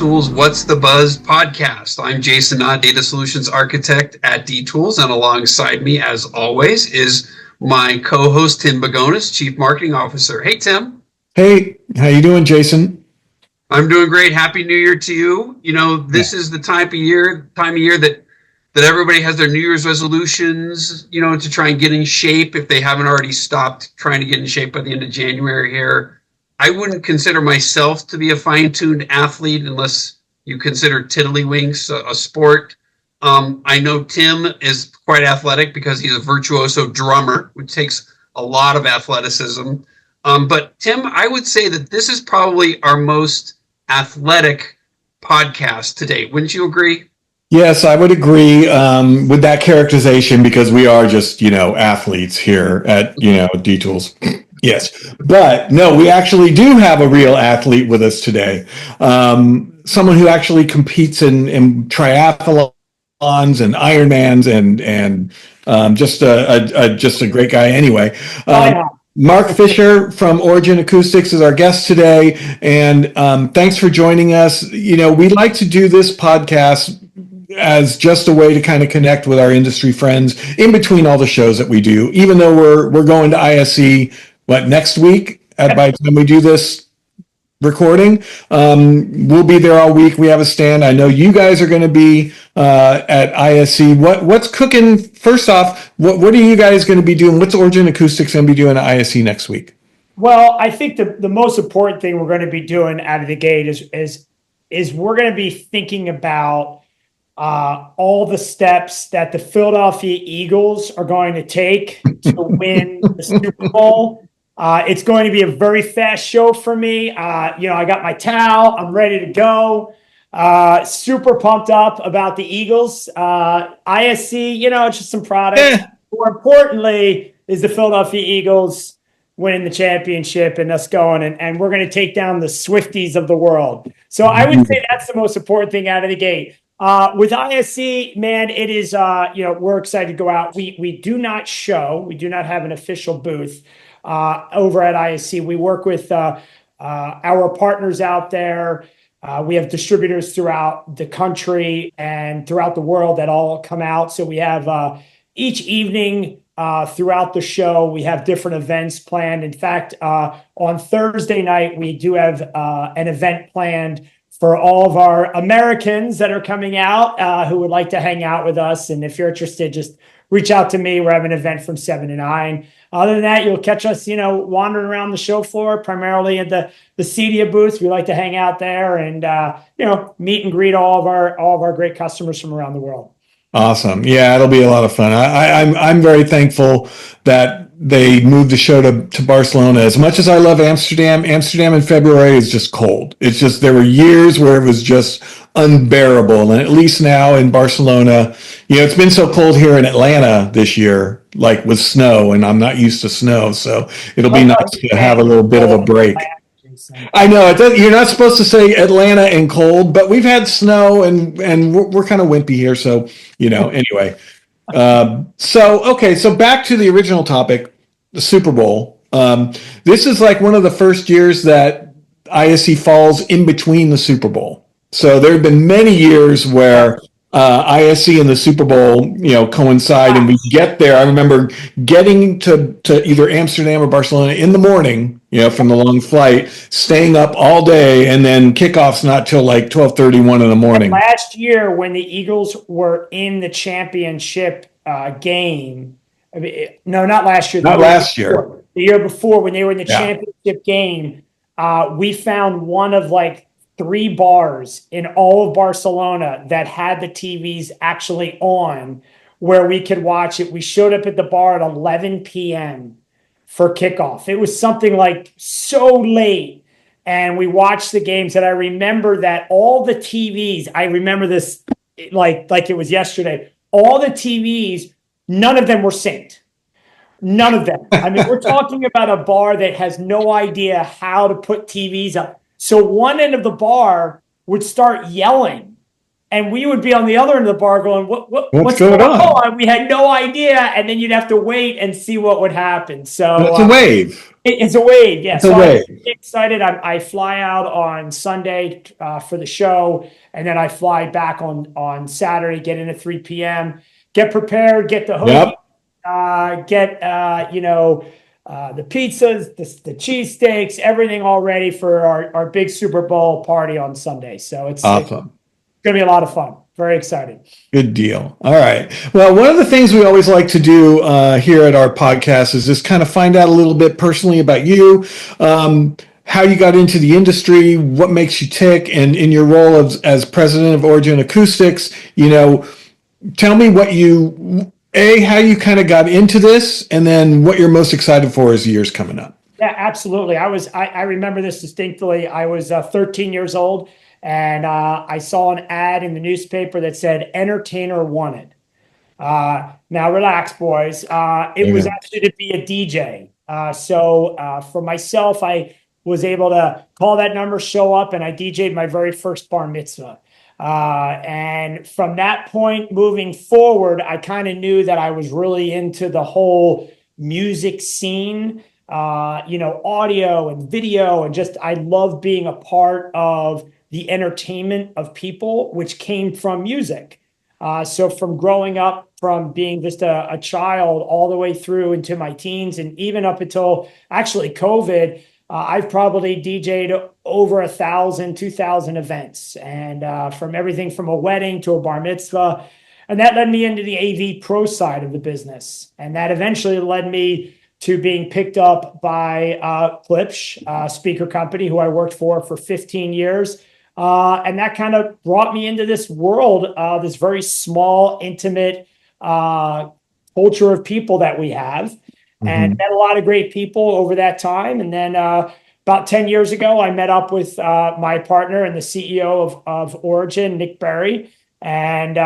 D-Tools What's the Buzz podcast. I'm Jason Knott, Data Solutions Architect at D-Tools, and alongside me, as always, is my co-host, Tim Bagonis, Chief Marketing Officer. Hey, Tim. Hey, how you doing, Jason? I'm doing great. Happy New Year to you. You know, this is the time of year that everybody has their New Year's resolutions, you know, to try and get in shape if they haven't already stopped trying to get in shape by the end of January here. I wouldn't consider myself to be a fine-tuned athlete unless you consider tiddlywinks a sport. I know Tim is quite athletic because he's a virtuoso drummer, which takes a lot of athleticism. But Tim, I would say that this is probably our most athletic podcast to date. Wouldn't you agree? Yes, I would agree with that characterization because we are just, athletes here at, D-Tools. Yes, but no, we actually do have a real athlete with us today. Someone who actually competes in triathlons and Ironmans and just a great guy anyway. Marc Fisher from Origin Acoustics is our guest today, and thanks for joining us. We like to do this podcast as just a way to kind of connect with our industry friends in between all the shows that we do, even though we're going to ISE next week by the time we do this recording. We'll be there all week. We have a stand. I know you guys are going to be at ISE. What's cooking? First off, what are you guys going to be doing? What's Origin Acoustics going to be doing at ISE next week? Well, I think the most important thing we're going to be doing out of the gate is we're going to be thinking about all the steps that the Philadelphia Eagles are going to take to win the Super Bowl. It's going to be a very fast show for me. I got my towel. I'm ready to go. Super pumped up about the Eagles. ISC, it's just some products. More importantly is the Philadelphia Eagles winning the championship and us going, and we're going to take down the Swifties of the world. So I would say that's the most important thing out of the gate. With ISC, man, it is, we're excited to go out. We do not show. We do not have an official booth over at ISC. We work with our partners out there. We have distributors throughout the country and throughout the world that all come out. So we have each evening throughout the show, we have different events planned. In fact, on Thursday night, we do have an event planned for all of our Americans that are coming out who would like to hang out with us. And if you're interested, just reach out to me. We're having an event from 7 to 9. Other than that, you'll catch us, wandering around the show floor, primarily at the CEDIA booth. We like to hang out there and, meet and greet all of our great customers from around the world. Awesome. Yeah, it'll be a lot of fun. I'm very thankful that they moved the show to Barcelona. As much as I love Amsterdam in February is just cold. It's just, there were years where it was just unbearable. And at least now in Barcelona, it's been so cold here in Atlanta this year, like with snow, and I'm not used to snow. So it'll be nice to have a little bit of a break. I know you're not supposed to say Atlanta and cold, but we've had snow and we're kind of wimpy here. So, anyway. So back to the original topic, the Super Bowl. This is like one of the first years that ISE falls in between the Super Bowl. So there have been many years where ISE and the Super Bowl, coincide, and we get there. I remember getting to either Amsterdam or Barcelona in the morning, from the long flight, staying up all day, and then kickoff's not till like 12:31 in the morning. Last year, when the Eagles were in the championship game, no, not last year. Not last year. The year before, when they were in the championship game, we found one of like 3 bars in all of Barcelona that had the TVs actually on where we could watch it. We showed up at the bar at 11 p.m. for kickoff. It was something like so late, and we watched the games. And I remember that all the TVs, I remember this like it was yesterday, all the TVs, none of them were synced. None of them. I mean, we're talking about a bar that has no idea how to put TVs up. So one end of the bar would start yelling and we would be on the other end of the bar going, what's going on? We had no idea. And then you'd have to wait and see what would happen. So It's a wave. it's a wave. Yeah. It's a So wave. I'm excited. I fly out on Sunday for the show, and then I fly back on Saturday, get in at 3 p.m., get prepared, get the hoodie, get, the pizzas, the cheesesteaks, everything all ready for our big Super Bowl party on Sunday. So it's Awesome. going to be a lot of fun. Very excited. Good deal. All right. Well, one of the things we always like to do here at our podcast is just kind of find out a little bit personally about you, how you got into the industry, what makes you tick, and in your role as president of Origin Acoustics, tell me what how you kind of got into this, and then what you're most excited for as the year's coming up. Yeah, absolutely. I remember this distinctly. I was 13 years old, and I saw an ad in the newspaper that said entertainer wanted. Now relax, boys. It was actually to be a DJ. So for myself, I was able to call that number, show up, and I DJ'd my very first bar mitzvah. And from that point moving forward, I kind of knew that I was really into the whole music scene, audio and video, and just I love being a part of the entertainment of people, which came from music. So from growing up, from being just a child all the way through into my teens, and even up until actually COVID, I've probably DJ'd over 1,000, 2,000 events, and from everything from a wedding to a bar mitzvah. And that led me into the AV pro side of the business. And that eventually led me to being picked up by Klipsch, speaker company, who I worked for 15 years. And that kind of brought me into this world, this very small, intimate culture of people that we have. And met a lot of great people over that time. And then about 10 years ago, I met up with my partner and the CEO of Origin, Nick Berry, and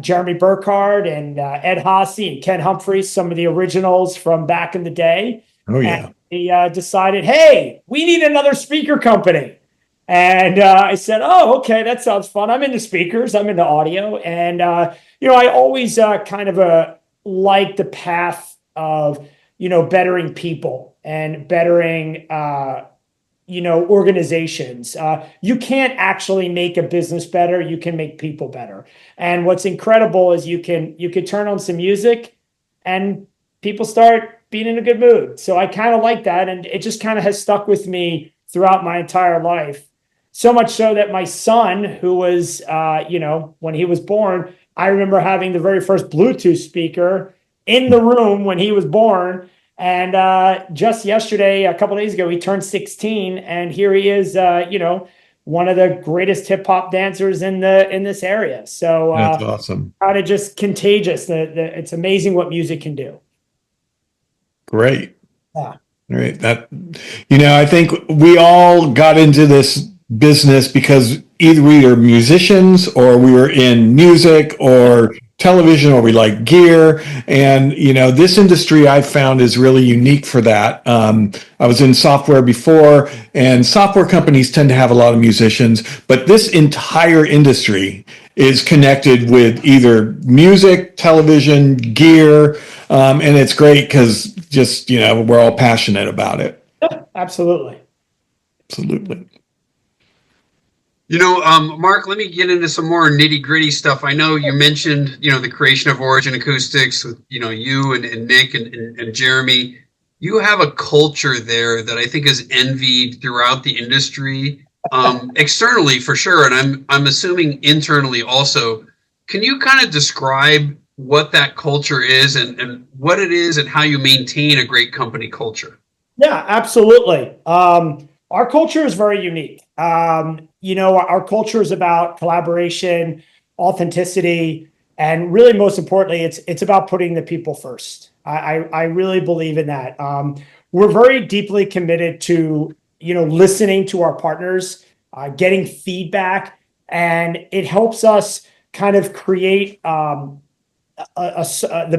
Jeremy Burkhardt and Ed Haase and Ken Humphreys, some of the originals from back in the day. Oh, yeah. And we decided, hey, we need another speaker company. And I said, oh, okay, that sounds fun. I'm into speakers. I'm into audio. And, I always kind of like the path of bettering people and bettering, organizations. You can't actually make a business better. You can make people better. And what's incredible is you can turn on some music and people start being in a good mood. So I kind of like that. And it just kind of has stuck with me throughout my entire life. So much so that my son, who was, when he was born, I remember having the very first Bluetooth speaker in the room when he was born. And just yesterday, a couple of days ago, he turned 16, and here he is, one of the greatest hip hop dancers in this area. So that's awesome. Kind of just contagious. It's amazing what music can do. Great. Yeah. Right. I think we all got into this business because either we are musicians or we were in music or television, or we like gear. And, this industry I've found is really unique for that. I was in software before, and software companies tend to have a lot of musicians, but this entire industry is connected with either music, television, gear. And it's great because just, we're all passionate about it. Absolutely. Absolutely. Mark, let me get into some more nitty gritty stuff. I know you mentioned, the creation of Origin Acoustics with, you and Nick and Jeremy. You have a culture there that I think is envied throughout the industry, externally for sure. And I'm assuming internally also. Can you kind of describe what that culture is and what it is and how you maintain a great company culture? Yeah, absolutely. Our culture is very unique. Our culture is about collaboration, authenticity, and really most importantly, it's about putting the people first. I really believe in that. We're very deeply committed to, listening to our partners, getting feedback, and it helps us kind of create the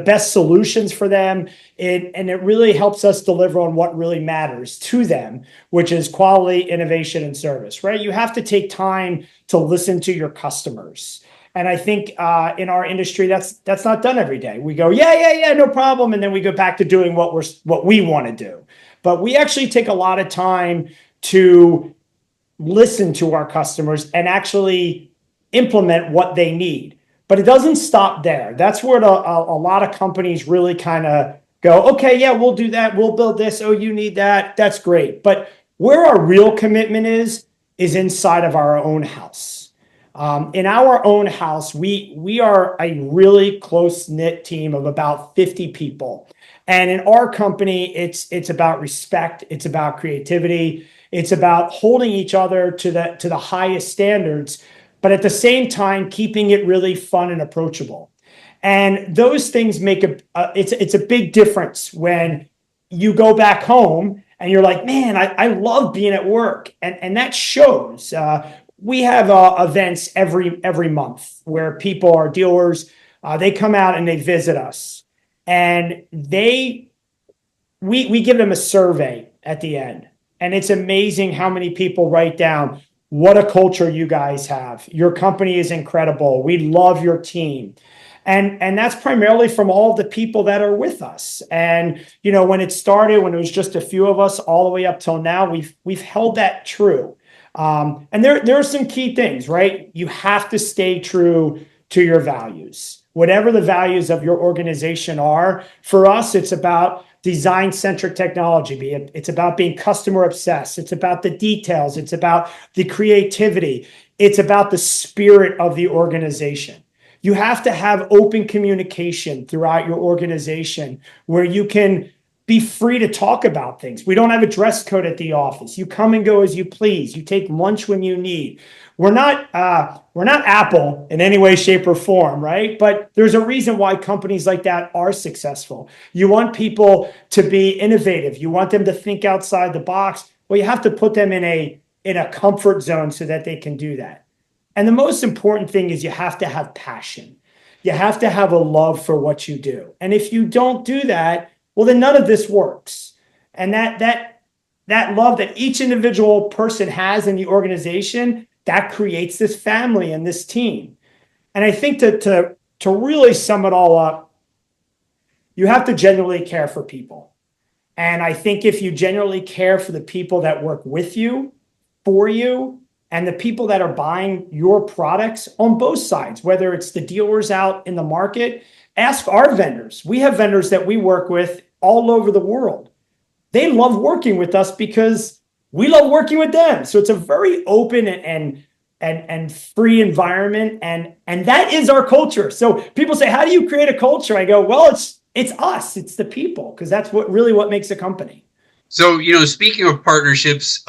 best solutions for them. And it really helps us deliver on what really matters to them, which is quality, innovation, and service, right? You have to take time to listen to your customers. And I think in our industry, that's not done every day. We go, yeah, no problem. And then we go back to doing what we want to do. But we actually take a lot of time to listen to our customers and actually implement what they need. But it doesn't stop there. That's where a lot of companies really kind of go, okay, yeah, we'll do that. We'll build this. Oh, you need that. That's great. But where our real commitment is inside of our own house. In our own house, we are a really close-knit team of about 50 people. And in our company, it's about respect. It's about creativity. It's about holding each other to the highest standards, but at the same time, keeping it really fun and approachable. And those things make it's a big difference when you go back home and you're like, man, I love being at work. And that shows. We have events every month where people, our dealers, they come out and they visit us. And we give them a survey at the end. And it's amazing how many people write down, what a culture you guys have. Your company is incredible. We love your team. And that's primarily from all of the people that are with us. And, when it started, when it was just a few of us all the way up till now, we've held that true. And there are some key things, right? You have to stay true to your values. Whatever the values of your organization are, for us, it's about design-centric technology. It's about being customer obsessed. It's about the details. It's about the creativity. It's about the spirit of the organization. You have to have open communication throughout your organization where you can be free to talk about things. We don't have a dress code at the office. You come and go as you please. You take lunch when you need. We're not Apple in any way, shape, or form, right? But there's a reason why companies like that are successful. You want people to be innovative. You want them to think outside the box. Well, you have to put them in a comfort zone so that they can do that. And the most important thing is you have to have passion. You have to have a love for what you do. And if you don't do that, well, then none of this works. And that love that each individual person has in the organization, that creates this family and this team. And I think to really sum it all up, you have to genuinely care for people. And I think if you genuinely care for the people that work with you, for you, and the people that are buying your products on both sides, whether it's the dealers out in the market, ask our vendors. We have vendors that we work with all over the world. They love working with us because we love working with them. So it's a very open and free environment. And that is our culture. So people say, how do you create a culture? I go, well, it's us. It's the people, because that's what makes a company. So, speaking of partnerships,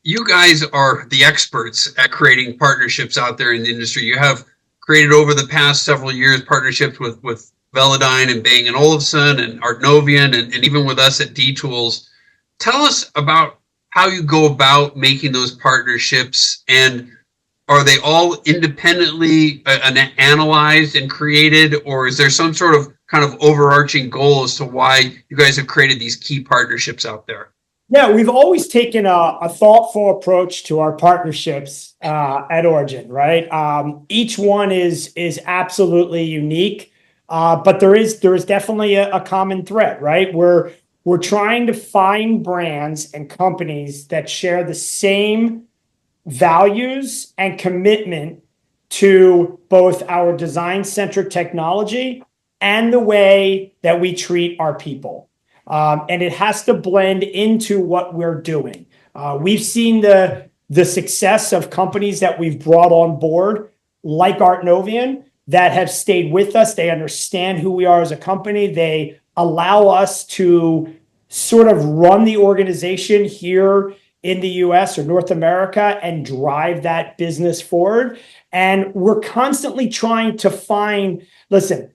you guys are the experts at creating partnerships out there in the industry. You have created over the past several years partnerships with Velodyne and Bang & Olufsen and Art Novian and even with us at D-Tools. Tell us about how you go about making those partnerships, and are they all independently analyzed and created, or is there some sort of kind of overarching goal as to why you guys have created these key partnerships out there? Yeah, we've always taken a thoughtful approach to our partnerships at Origin, right? Each one is absolutely unique, but there is definitely a common thread, right? We're trying to find brands and companies that share the same values and commitment to both our design-centric technology and the way that we treat our people. And it has to blend into what we're doing. We've seen the success of companies that we've brought on board, like Art Novian, that have stayed with us. They understand who we are as a company. They allow us to sort of run the organization here in the US or North America and drive that business forward. And we're constantly trying to find, listen,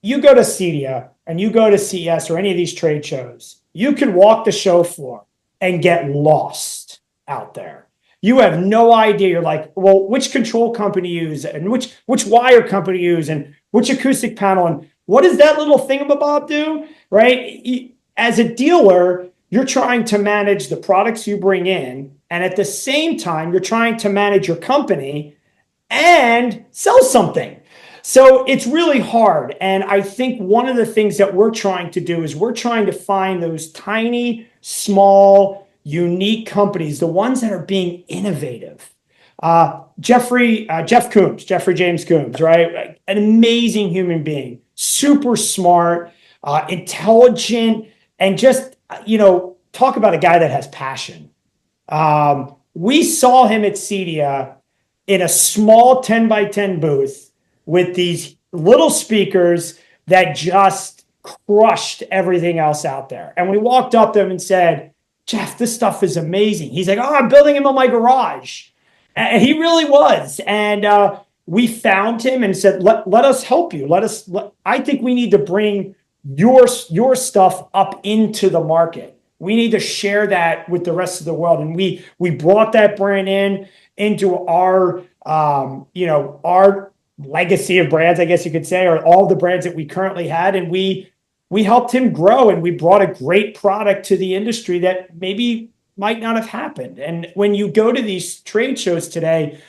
you go to CEDIA and you go to CES or any of these trade shows, you can walk the show floor and get lost out there. You have no idea. You're like, well, which control company use and which wire company use and which acoustic panel and what does that little thingamabob do, right? As a dealer, you're trying to manage the products you bring in, and at the same time, you're trying to manage your company and sell something. So it's really hard. And I think one of the things that we're trying to do is we're trying to find those tiny, small, unique companies, the ones that are being innovative. Jeff James Coombs, right? An amazing human being, super smart, intelligent, and just, talk about a guy that has passion. We saw him at CEDIA in a small 10 by 10 booth with these little speakers that just crushed everything else out there. And we walked up to him and said, Jeff, this stuff is amazing. He's like, oh, I'm building him in my garage. And he really was. And we found him and said, let us help you. I think we need to bring your stuff up into the market. We need to share that with the rest of the world. And we brought that brand into our, our legacy of brands, I guess you could say, or all the brands that we currently had. And we helped him grow, and we brought a great product to the industry that maybe might not have happened. And when you go to these trade shows today,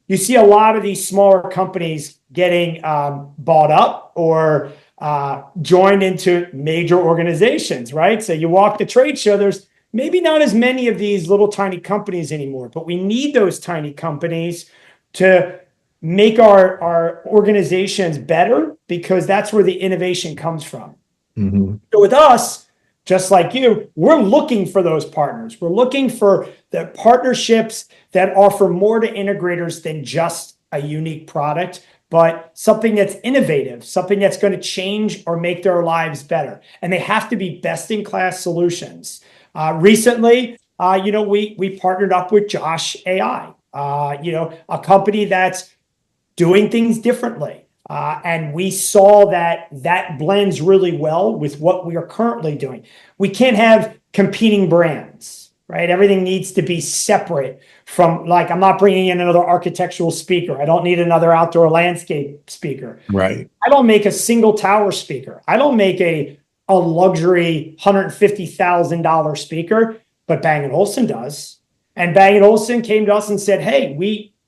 you see a lot of these smaller companies getting bought up or joined into major organizations, right? So you walk the trade show, there's maybe not as many of these little tiny companies anymore, but we need those tiny companies to make our organizations better, because that's where the innovation comes from. Mm-hmm. So with us, just like you, we're looking for those partners. We're looking for the partnerships that offer more to integrators than just a unique product, but something that's innovative, something that's going to change or make their lives better. And they have to be best-in-class solutions. Recently, we partnered up with Josh AI, a company that's doing things differently. And we saw that blends really well with what we are currently doing. We can't have competing brands, right? Everything needs to be separate from, like, I'm not bringing in another architectural speaker. I don't need another outdoor landscape speaker. Right. I don't make a single tower speaker. I don't make a luxury $150,000 speaker, but Bang & Olufsen does. And Bang & Olufsen came to us and said, hey,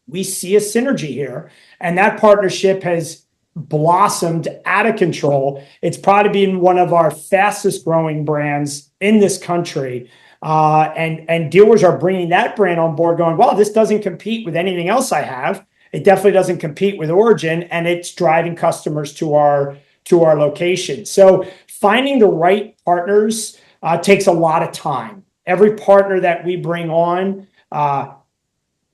we see a synergy here. And that partnership has blossomed out of control. It's probably been one of our fastest growing brands in this country. And dealers are bringing that brand on board going, well, this doesn't compete with anything else I have. It definitely doesn't compete with Origin, and it's driving customers to our location. So finding the right partners takes a lot of time. Every partner that we bring on,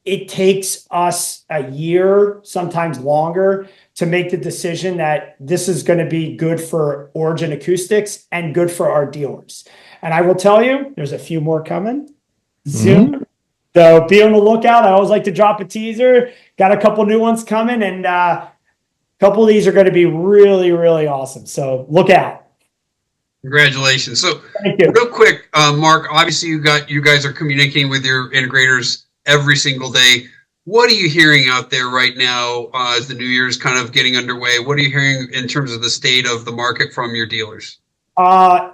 it takes us a year, sometimes longer, to make the decision that this is going to be good for Origin Acoustics and good for our dealers. And I will tell you, there's a few more coming soon. Mm-hmm. So be on the lookout. I always like to drop a teaser. Got a couple new ones coming, and a couple of these are going to be really, really awesome. So look out. Congratulations. So thank you. Real quick, Marc, obviously you guys are communicating with your integrators every single day. What are you hearing out there right now as the new year's kind of getting underway? What are you hearing in terms of the state of the market from your dealers?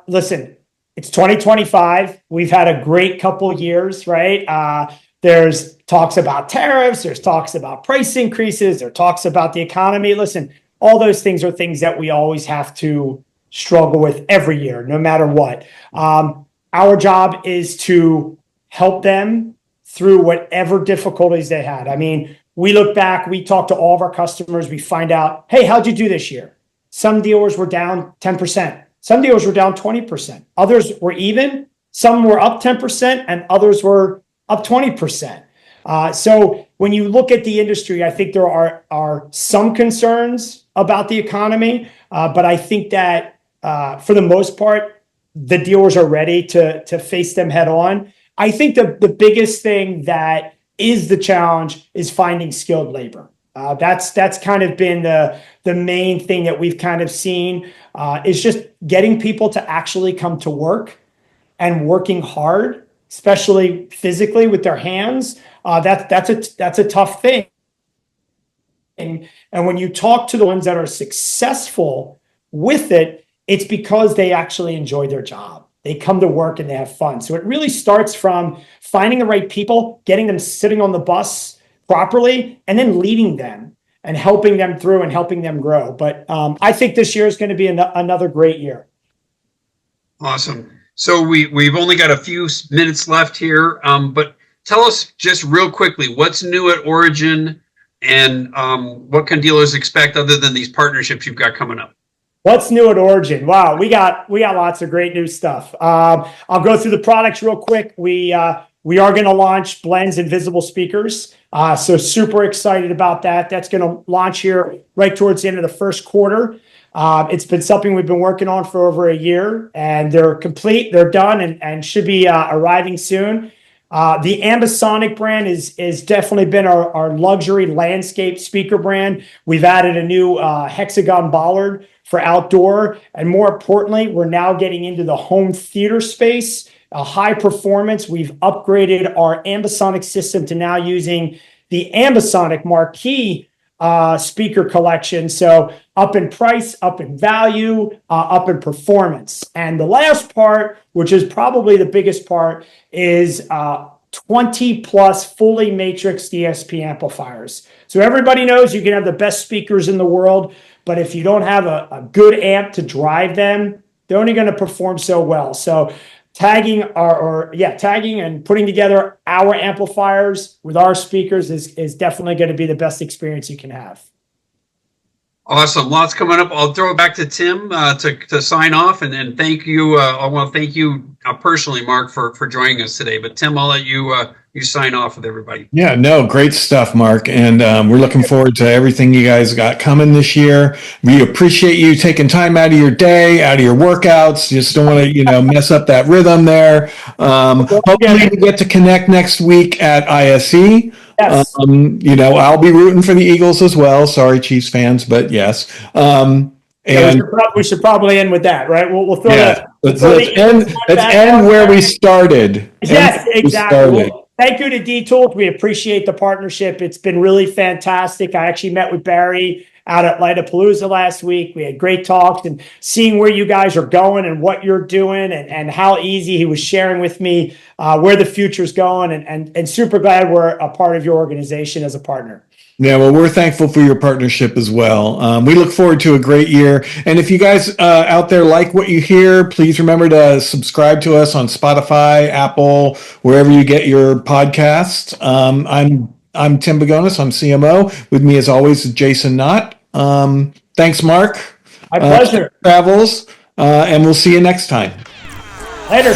Listen, it's 2025. We've had a great couple of years, right? There's talks about tariffs. There's talks about price increases. There are talks about the economy. Listen, all those things are things that we always have to struggle with every year, no matter what. Our job is to help them through whatever difficulties they had. I mean, we look back, we talk to all of our customers, we find out, hey, how'd you do this year? Some dealers were down 10%. Some dealers were down 20%. Others were even. Some were up 10% and others were up 20%. So when you look at the industry, I think there are some concerns about the economy, but I think that for the most part, the dealers are ready to face them head on. I think the biggest thing that is the challenge is finding skilled labor. That's kind of been the main thing that we've kind of seen is just getting people to actually come to work and working hard, especially physically with their hands. That's a tough thing. And when you talk to the ones that are successful with it, it's because they actually enjoy their job. They come to work and they have fun. So it really starts from finding the right people, getting them sitting on the bus properly and then leading them and helping them through and helping them grow. But I think this year is going to be another great year. Awesome. So we've only got a few minutes left here, but tell us just real quickly, what's new at Origin, and what can dealers expect other than these partnerships you've got coming up? What's new at Origin? Wow, we got lots of great new stuff. I'll go through the products real quick. We are going to launch Blends Invisible speakers. So super excited about that. That's going to launch here right towards the end of the first quarter. It's been something we've been working on for over a year, and they're complete. They're done and should be arriving soon. The Ambisonic brand is definitely been our luxury landscape speaker brand. We've added a new hexagon bollard for outdoor, and more importantly, we're now getting into the home theater space. High performance. We've upgraded our Ambisonic system to now using the Ambisonic Marquee speaker collection. So up in price, up in value, up in performance. And the last part, which is probably the biggest part, is 20 plus fully matrix DSP amplifiers. So everybody knows you can have the best speakers in the world, but if you don't have a good amp to drive them, they're only going to perform so well. So tagging and putting together our amplifiers with our speakers is definitely going to be the best experience you can have. Awesome. Lots coming up. I'll throw it back to Tim to sign off, and thank you. I want to thank you personally, Marc, for joining us today. But Tim, I'll let you sign off with everybody. Yeah, no, great stuff, Marc. And we're looking forward to everything you guys got coming this year. We appreciate you taking time out of your day, out of your workouts. Just don't want to, mess up that rhythm there. Hopefully we get to connect next week at ISE. Yes. I'll be rooting for the Eagles as well. Sorry, Chiefs fans, but yes. We should probably end with that, right? We'll throw that. Let's end where we started. Yes, exactly. Well, thank you to D-Tools. We appreciate the partnership. It's been really fantastic. I actually met with Barry out at Lightapalooza last week. We had great talks, and seeing where you guys are going and what you're doing and how easy he was sharing with me where the future's going, and super glad we're a part of your organization as a partner. Yeah, well, we're thankful for your partnership as well. We look forward to a great year. And if you guys out there like what you hear, please remember to subscribe to us on Spotify, Apple, wherever you get your podcasts. I'm Tim Bagonis. I'm CMO. With me, as always, is Jason Knott. Thanks, Marc. My pleasure. Travels, and we'll see you next time. Later.